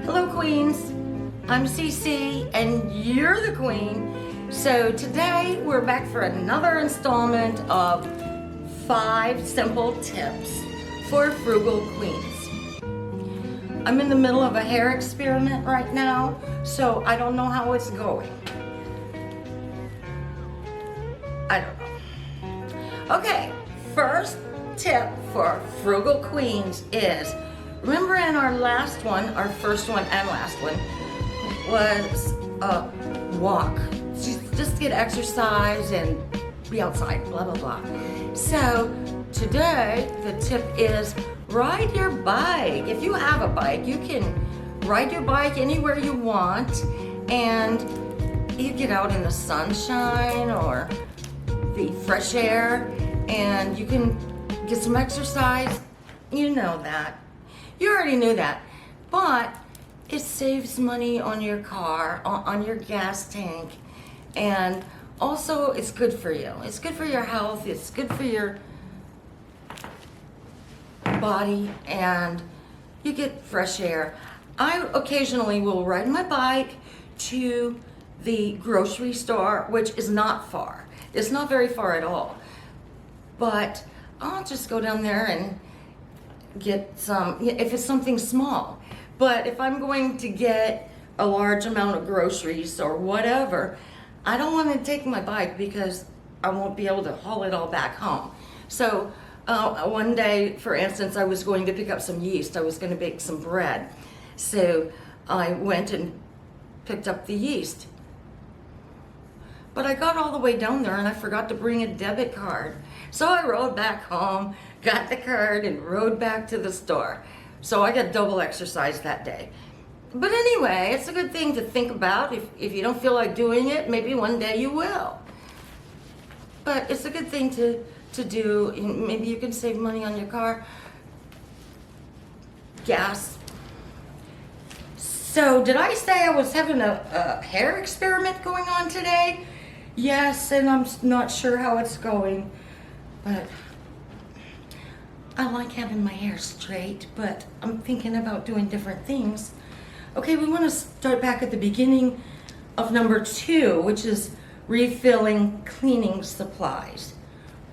Hello Queens, I'm Cece and you're the Queen. So today we're back for another installment of 5 simple tips for frugal queens. I'm in the middle of a hair experiment right now, so I don't know how it's going. I don't know. Okay, first tip for frugal queens is, remember in our last one, our first one and last one, was walk. Just get exercise and be outside, blah, blah, blah. So today, the tip is ride your bike. If you have a bike, you can ride your bike anywhere you want, and you get out in the sunshine or the fresh air, and you can get some exercise. You know that. You already knew that. But it saves money on your car, on your gas tank, and also it's good for you. It's good for your health, it's good for your body, and you get fresh air. I occasionally will ride my bike to the grocery store, which is not far. It's not very far at all. But I'll just go down there and get some, if it's something small. But if I'm going to get a large amount of groceries or whatever, I don't want to take my bike because I won't be able to haul it all back home. So one day, for instance, I was going to pick up some yeast. I was going to bake some bread. So I went and picked up the yeast. But I got all the way down there and I forgot to bring a debit card. So I rode back home, got the card, and rode back to the store. So I got double exercise that day. But anyway, it's a good thing to think about. If you don't feel like doing it, maybe one day you will. But it's a good thing to do. Maybe you can save money on your car gas. So did I say I was having a hair experiment going on today? Yes, and I'm not sure how it's going, but I like having my hair straight, but I'm thinking about doing different things. Okay, we want to start back at the beginning of number 2, which is refilling cleaning supplies.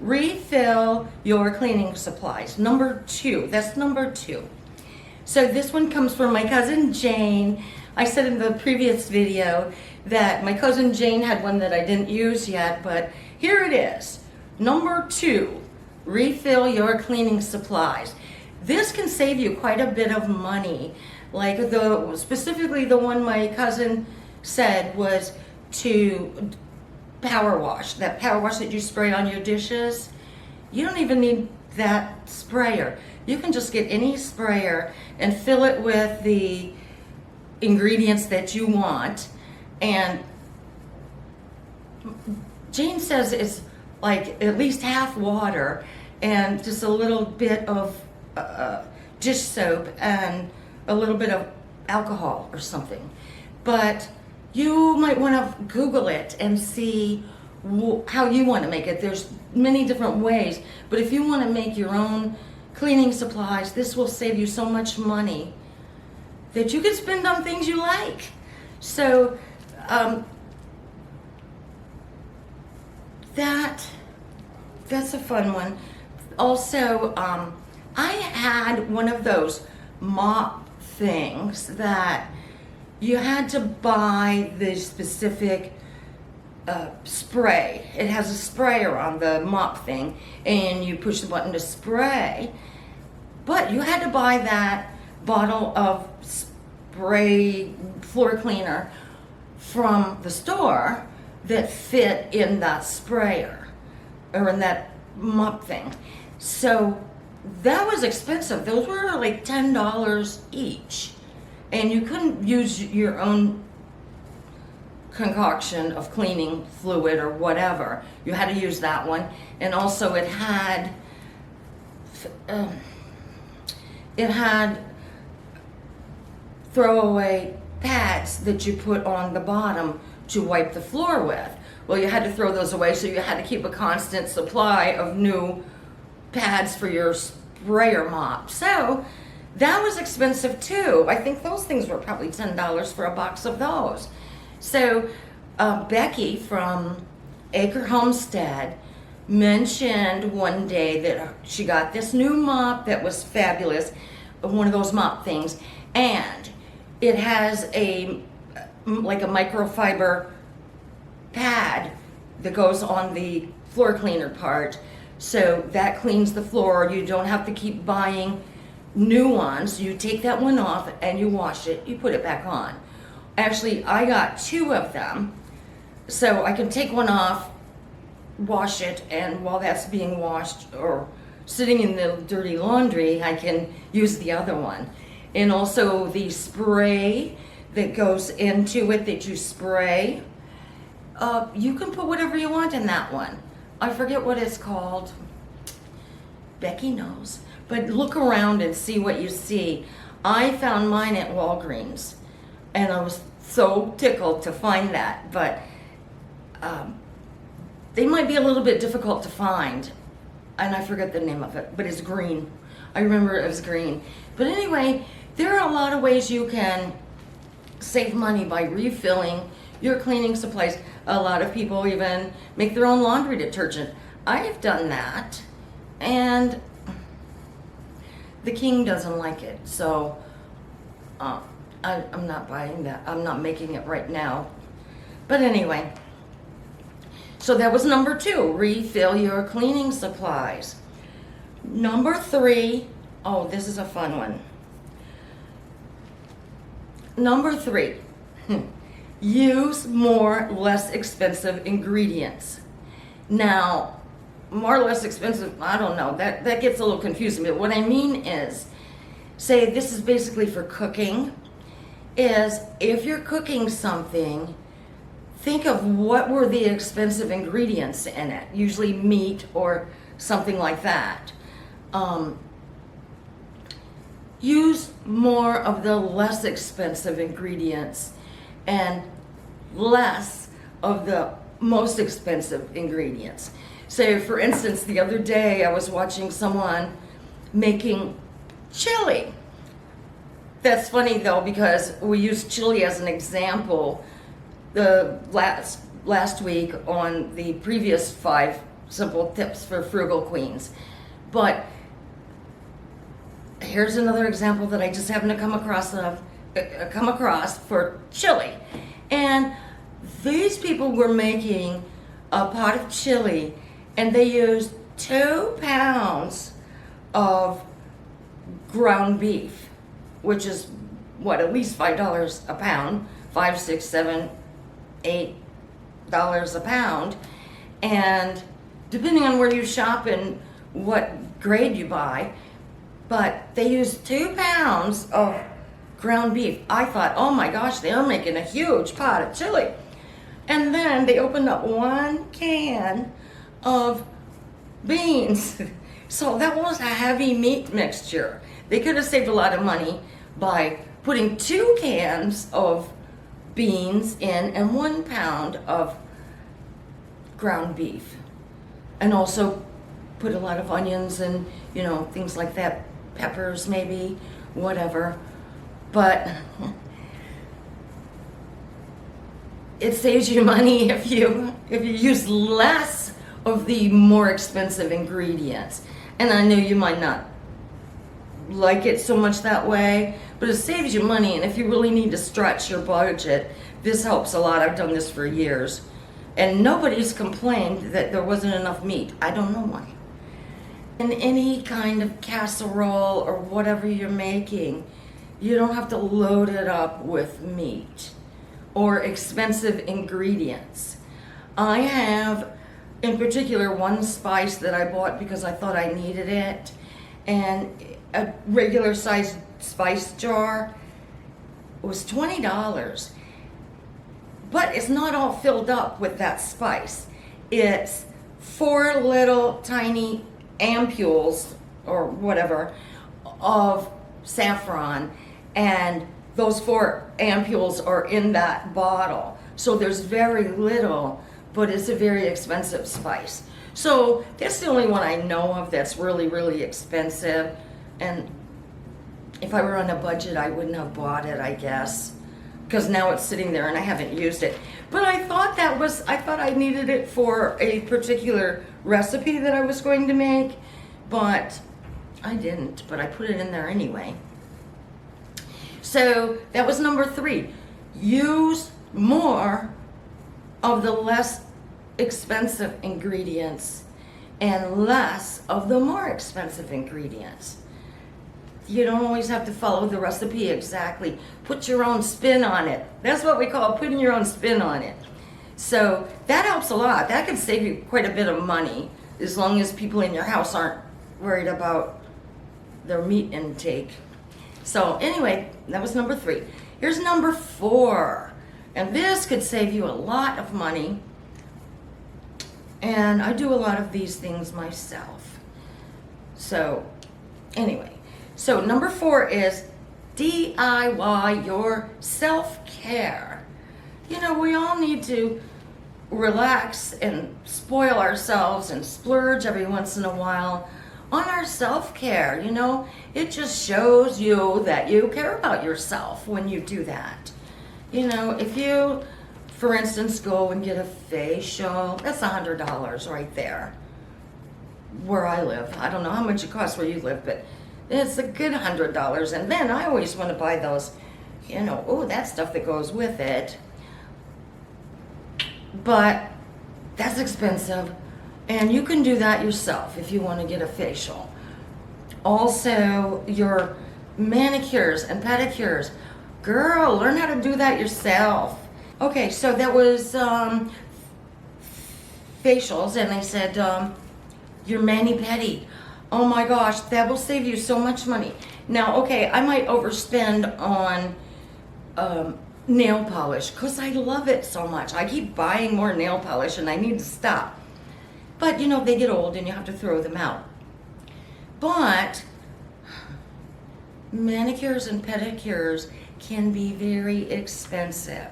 Refill your cleaning supplies. Number 2, that's number 2. So this one comes from my cousin Jane. I said in the previous video that my cousin Jane had one that I didn't use yet, but here it is. Number 2, refill your cleaning supplies. This can save you quite a bit of money. Like specifically the one my cousin said was to power wash. That power wash that you spray on your dishes. You don't even need that sprayer. You can just get any sprayer and fill it with the ingredients that you want. And Jane says it's like at least half water and just a little bit of dish soap and a little bit of alcohol or something. But you might want to Google it and see how you want to make it. There's many different ways, but if you want to make your own cleaning supplies, this will save you so much money that you can spend on things you like. So that's a fun one. Also, I had one of those mop things that you had to buy the specific spray. It has a sprayer on the mop thing, and you push the button to spray. But you had to buy that bottle of spray floor cleaner from the store that fit in that sprayer or in that mop thing. So that was expensive. Those were like $10 each. And you couldn't use your own concoction of cleaning fluid or whatever. You had to use that one. And also it had throwaway pads that you put on the bottom to wipe the floor with. Well, you had to throw those away, so you had to keep a constant supply of new pads for your sprayer mop. So That was expensive too. I think those things were probably $10 for a box of those. So Becky from Acre Homestead mentioned one day that she got this new mop that was fabulous, one of those mop things, and it has like a microfiber pad that goes on the floor cleaner part, so that cleans the floor. You don't have to keep buying new ones. You take that one off and you wash it, you put it back on. Actually, I got 2 of them, so I can take one off, wash it, and while that's being washed or sitting in the dirty laundry, I can use the other one. And also the spray that goes into it that you spray, you can put whatever you want in that one. I forget what it's called. Becky knows. But look around and see what you see. I found mine at Walgreens, and I was so tickled to find that. But they might be a little bit difficult to find, and I forget the name of it, but it's green. I remember it was green. But anyway, there are a lot of ways you can save money by refilling your cleaning supplies. A lot of people even make their own laundry detergent. I've done that, and the king doesn't like it, so I'm not buying that. I'm not making it right now. But anyway, so that was number 2, refill your cleaning supplies. Number 3, oh, this is a fun one. Number 3, use more less expensive ingredients. Now, more or less expensive, I don't know, that gets a little confusing, but what I mean is, say this is basically for cooking, is if you're cooking something, think of what were the expensive ingredients in it, usually meat or something like that. Use more of the less expensive ingredients and less of the most expensive ingredients. So for instance, the other day I was watching someone making chili. That's funny though, because we used chili as an example the last week on the previous 5 simple tips for frugal queens. But here's another example that I just happened to come across for chili. And these people were making a pot of chili, and they used 2 pounds of ground beef, which is what, at least $5 a pound, $5, $6, $7, $8 a pound. And depending on where you shop and what grade you buy, but they used 2 pounds of ground beef. I thought, oh my gosh, they are making a huge pot of chili. And then they opened up 1 can of beans. So that was a heavy meat mixture. They could have saved a lot of money by putting 2 cans of beans in and 1 pound of ground beef. And also put a lot of onions and, things like that, peppers maybe, whatever. But it saves you money if you use less of the more expensive ingredients. And I know you might not like it so much that way, but it saves you money. And if you really need to stretch your budget, this helps a lot. I've done this for years, and nobody's complained that there wasn't enough meat. I don't know why. In any kind of casserole or whatever you're making, you don't have to load it up with meat or expensive ingredients. I have, in particular, one spice that I bought because I thought I needed it, and a regular sized spice jar was $20. But it's not all filled up with that spice. It's 4 little tiny ampules or whatever of saffron, and those 4 ampules are in that bottle. So there's very little, but it's a very expensive spice. So that's the only one I know of that's really, really expensive. And if I were on a budget, I wouldn't have bought it, I guess, because now it's sitting there and I haven't used it. But I thought I needed it for a particular recipe that I was going to make, but I didn't, but I put it in there anyway. So that was number 3. Use more of the less expensive ingredients and less of the more expensive ingredients. You don't always have to follow the recipe exactly. Put your own spin on it. That's what we call putting your own spin on it. So that helps a lot. That can save you quite a bit of money as long as people in your house aren't worried about their meat intake. So anyway, that was number 3. Here's number 4. And this could save you a lot of money. And I do a lot of these things myself. So anyway, so number 4 is DIY your self-care. You know, we all need to relax and spoil ourselves and splurge every once in a while on our self-care. You know, it just shows you that you care about yourself when you do that. You know, if you, for instance, go and get a facial, that's $100 right there. Where I live, I don't know how much it costs where you live, but it's a good $100. And then I always want to buy those, you know, oh, that stuff that goes with it. But that's expensive. And you can do that yourself if you want to get a facial. Also, your manicures and pedicures. Girl, learn how to do that yourself. Okay, so that was facials, and they said your mani-pedi. Oh my gosh, that will save you so much money. Now, okay, I might overspend on nail polish because I love it so much. I keep buying more nail polish and I need to stop. But you know, they get old and you have to throw them out. But manicures and pedicures can be very expensive.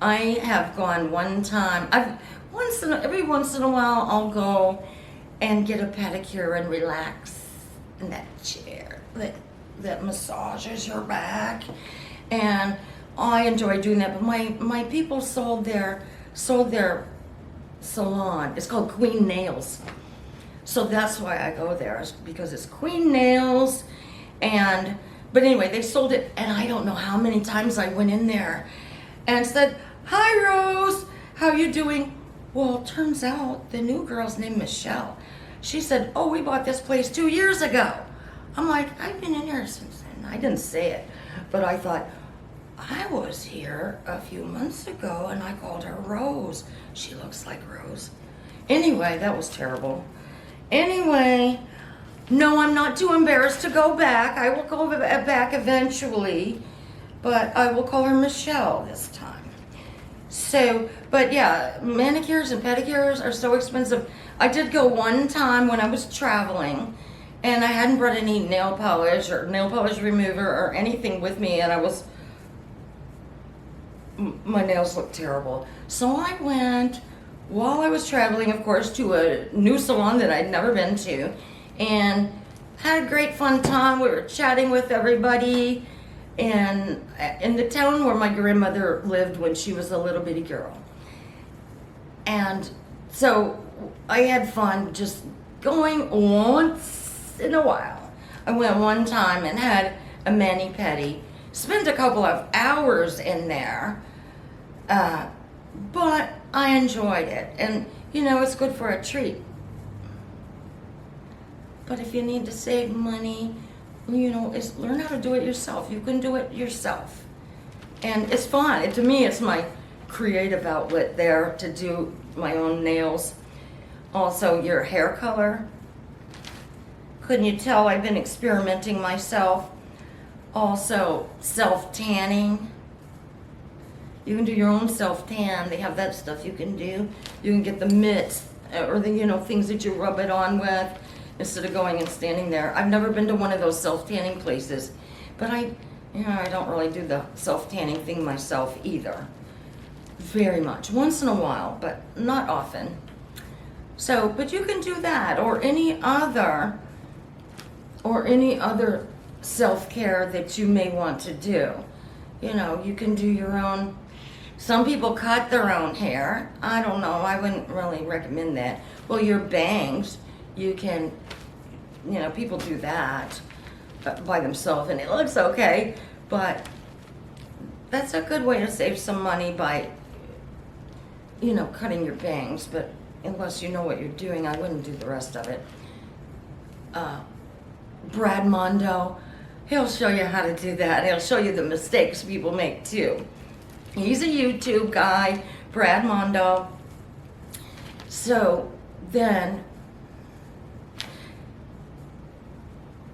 I have gone one time. Every once in a while I'll go and get a pedicure and relax in that chair that massages your back, and I enjoy doing that. But my people sold their salon. It's called Queen Nails, so that's why I go there, because it's Queen Nails. But anyway, they sold it, and I don't know how many times I went in there and said, "Hi Rose, how you doing?" Well, it turns out the new girl's named Michelle. She said, "Oh, we bought this place 2 years ago." I'm like, "I've been in here since then." I didn't say it, but I thought, I was here a few months ago and I called her Rose. She looks like Rose. Anyway, that was terrible. Anyway, no, I'm not too embarrassed to go back. I will go back eventually, but I will call her Michelle this time. So, but yeah, manicures and pedicures are so expensive. I did go one time when I was traveling, and I hadn't brought any nail polish or nail polish remover or anything with me, and my nails looked terrible. So I went, while I was traveling, of course, to a new salon that I'd never been to, and had a great fun time. We were chatting with everybody in the town where my grandmother lived when she was a little bitty girl. And so I had fun just going once in a while. I went one time and had a mani-pedi. Spent a couple of hours in there, but I enjoyed it. And, you know, it's good for a treat. But if you need to save money, you know, learn how to do it yourself. You can do it yourself. And it's fun. To me, it's my creative outlet there to do my own nails. Also, your hair color. Couldn't you tell I've been experimenting myself? Also, self-tanning. You can do your own self-tan. They have that stuff you can do. You can get the mitts or the, you know, things that you rub it on with instead of going and standing there. I've never been to one of those self-tanning places, but I don't really do the self-tanning thing myself either. Very much. Once in a while, but not often. So, but you can do that or any other self-care that you may want to do. You know, you can do your own. Some people cut their own hair. I don't know, I wouldn't really recommend that. Well, your bangs, you can, you know, people do that by themselves and it looks okay, but that's a good way to save some money by, you know, cutting your bangs, but unless you know what you're doing, I wouldn't do the rest of it. Brad Mondo, he'll show you how to do that. He'll show you the mistakes people make too. He's a YouTube guy, Brad Mondo. So then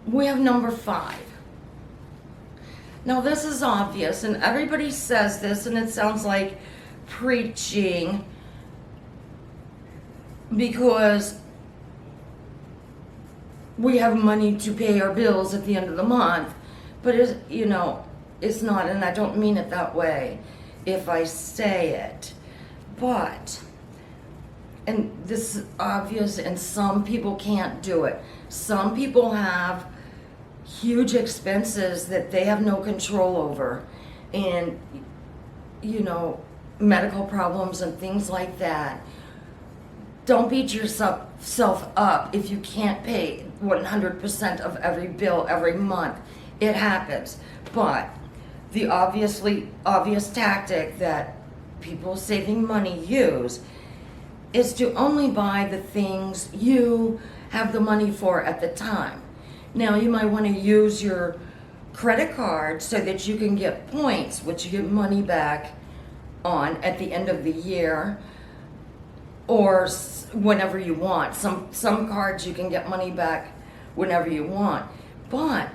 we have number 5. Now this is obvious and everybody says this and it sounds like preaching because we have money to pay our bills at the end of the month, but it's, you know, it's not, and I don't mean it that way if I say it, but, and this is obvious and some people can't do it. Some people have huge expenses that they have no control over and, you know, medical problems and things like that. Don't beat yourself up if you can't pay 100% of every bill every month. It happens. But the obvious tactic that people saving money use is to only buy the things you have the money for at the time. Now you might want to use your credit card so that you can get points, which you get money back on at the end of the year or whenever you want. Some cards you can get money back whenever you want. But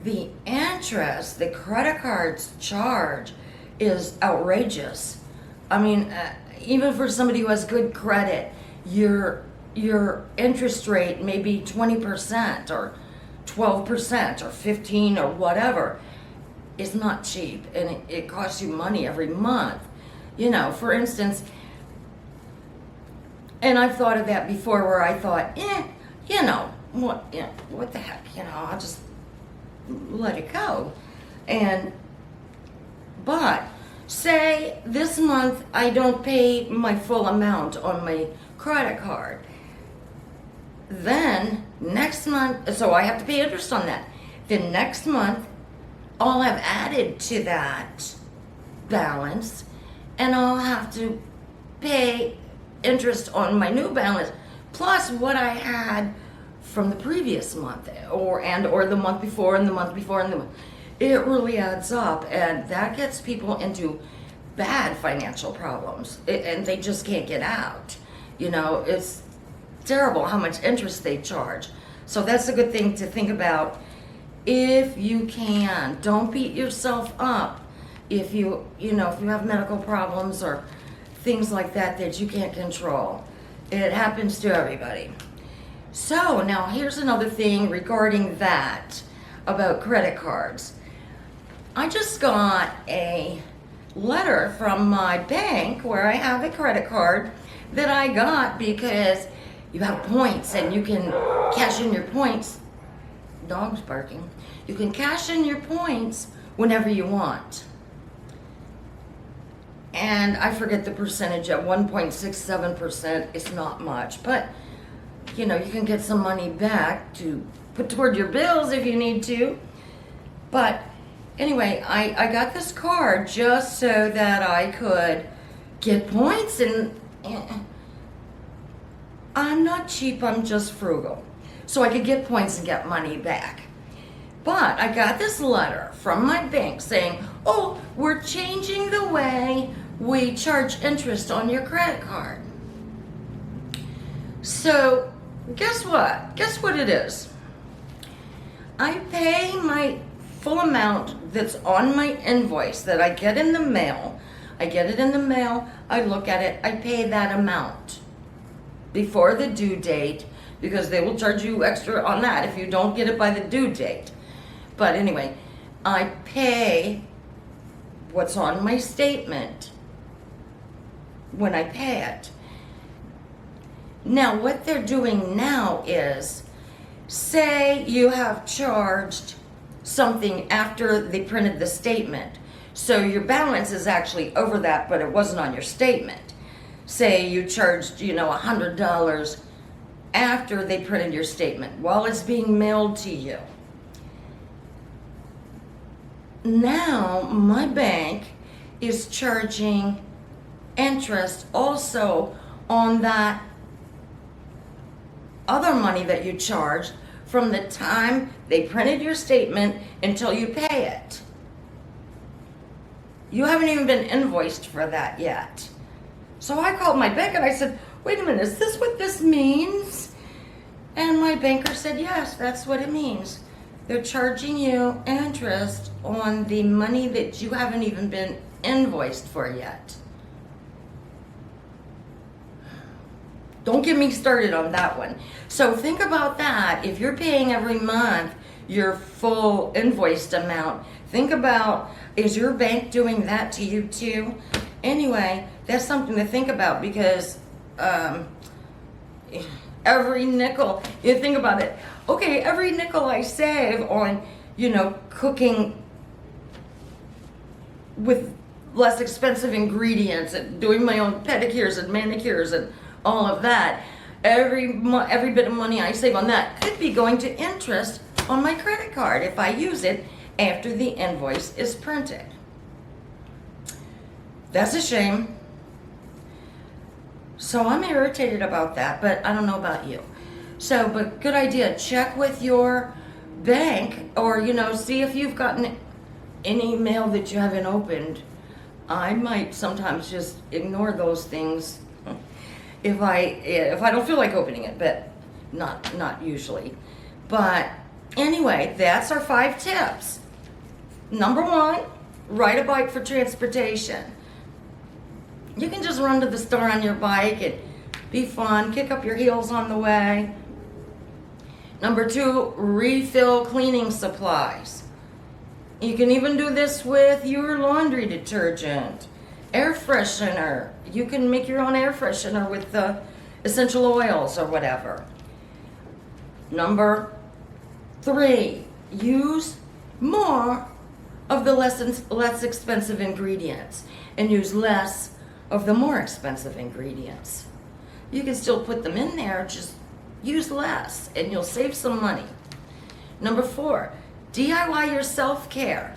the interest the credit cards charge is outrageous. I mean, even for somebody who has good credit, your interest rate may be 20% or 12% or 15 or whatever. It's not cheap and it costs you money every month. You know, for instance, and I've thought of that before where I thought, you know, what the heck, you know, I'll just let it go. But say this month I don't pay my full amount on my credit card. Then next month, so I have to pay interest on that. Then next month, I'll have added to that balance and I'll have to pay interest on my new balance plus what I had from the previous month or the month before and the month before and the month. It really adds up and that gets people into bad financial problems and they just can't get out. You know, it's terrible how much interest they charge. So that's a good thing to think about if you can. Don't beat yourself up if you have medical problems or things like that you can't control. It happens to everybody. So now here's another thing regarding that about credit cards. I just got a letter from my bank where I have a credit card that I got because you have points and you can cash in your points. Dog's barking. You can cash in your points whenever you want. And I forget the percentage at 1.67%. It's not much, but you know, you can get some money back to put toward your bills if you need to. But anyway, I got this card just so that I could get points and I'm not cheap, I'm just frugal. So I could get points and get money back. But I got this letter from my bank saying, oh, we're changing the way we charge interest on your credit card. So guess what? Guess what it is? I pay my full amount that's on my invoice that I get in the mail. I get it in the mail, I look at it, I pay that amount before the due date because they will charge you extra on that if you don't get it by the due date. But anyway, I pay what's on my statement when I pay it. Now, what they're doing now is, say you have charged something after they printed the statement. So your balance is actually over that, but it wasn't on your statement. Say you charged, $100 after they printed your statement while it's being mailed to you. Now my bank is charging interest also on that other money that you charged from the time they printed your statement until you pay it. You haven't even been invoiced for that yet. So I called my bank and I said, wait a minute, is this what this means? And my banker said, yes, that's what it means. They're charging you interest on the money that you haven't even been invoiced for yet. Don't get me started on that one. So think about that. If you're paying every month your full invoiced amount, think about, is your bank doing that to you too? Anyway, that's something to think about, because every nickel, you think about it, okay, every nickel I save on, cooking with less expensive ingredients and doing my own pedicures and manicures and all of that, every bit of money I save on that could be going to interest on my credit card if I use it after the invoice is printed. That's a shame. So I'm irritated about that, but I don't know about you. So, but good idea. Check with your bank, or, see if you've gotten any mail that you haven't opened. I might sometimes just ignore those things if I don't feel like opening it, but not usually. But anyway, that's our 5 tips. Number 1, ride a bike for transportation. You can just run to the store on your bike and be fun, kick up your heels on the way. Number 2, refill cleaning supplies. You can even do this with your laundry detergent, air freshener. You can make your own air freshener with the essential oils or whatever. Number 3, use more of the less expensive ingredients and use less of the more expensive ingredients. You can still put them in there, just use less and you'll save some money. Number 4, DIY your self-care.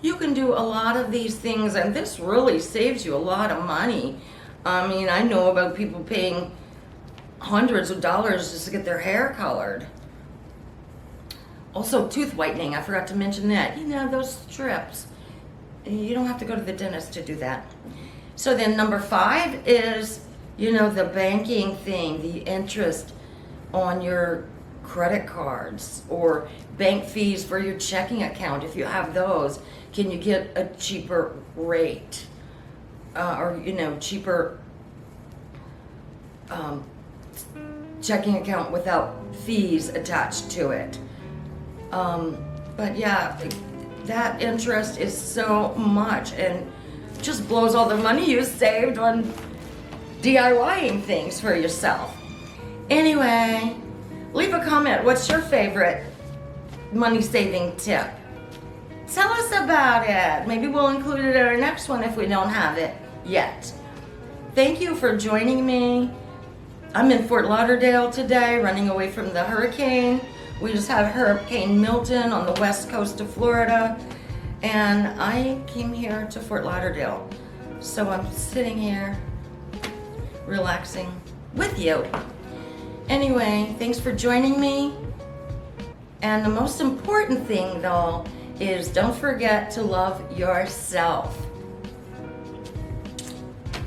You can do a lot of these things, and this really saves you a lot of money. I mean, I know about people paying hundreds of dollars just to get their hair colored. Also, tooth whitening, I forgot to mention that. Those strips. You don't have to go to the dentist to do that. So then number 5 is, the banking thing, the interest on your credit cards or bank fees for your checking account. If you have those, can you get a cheaper rate or cheaper checking account without fees attached to it? But yeah, that interest is so much and just blows all the money you saved on DIYing things for yourself. Anyway, leave a comment. What's your favorite money saving tip? Tell us about it. Maybe we'll include it in our next one if we don't have it yet. Thank you for joining me. I'm in Fort Lauderdale today, running away from the hurricane. We just had Hurricane Milton on the west coast of Florida, and I came here to Fort Lauderdale. So I'm sitting here relaxing with you. Anyway, thanks for joining me. And the most important thing, though, is don't forget to love yourself.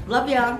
Love ya.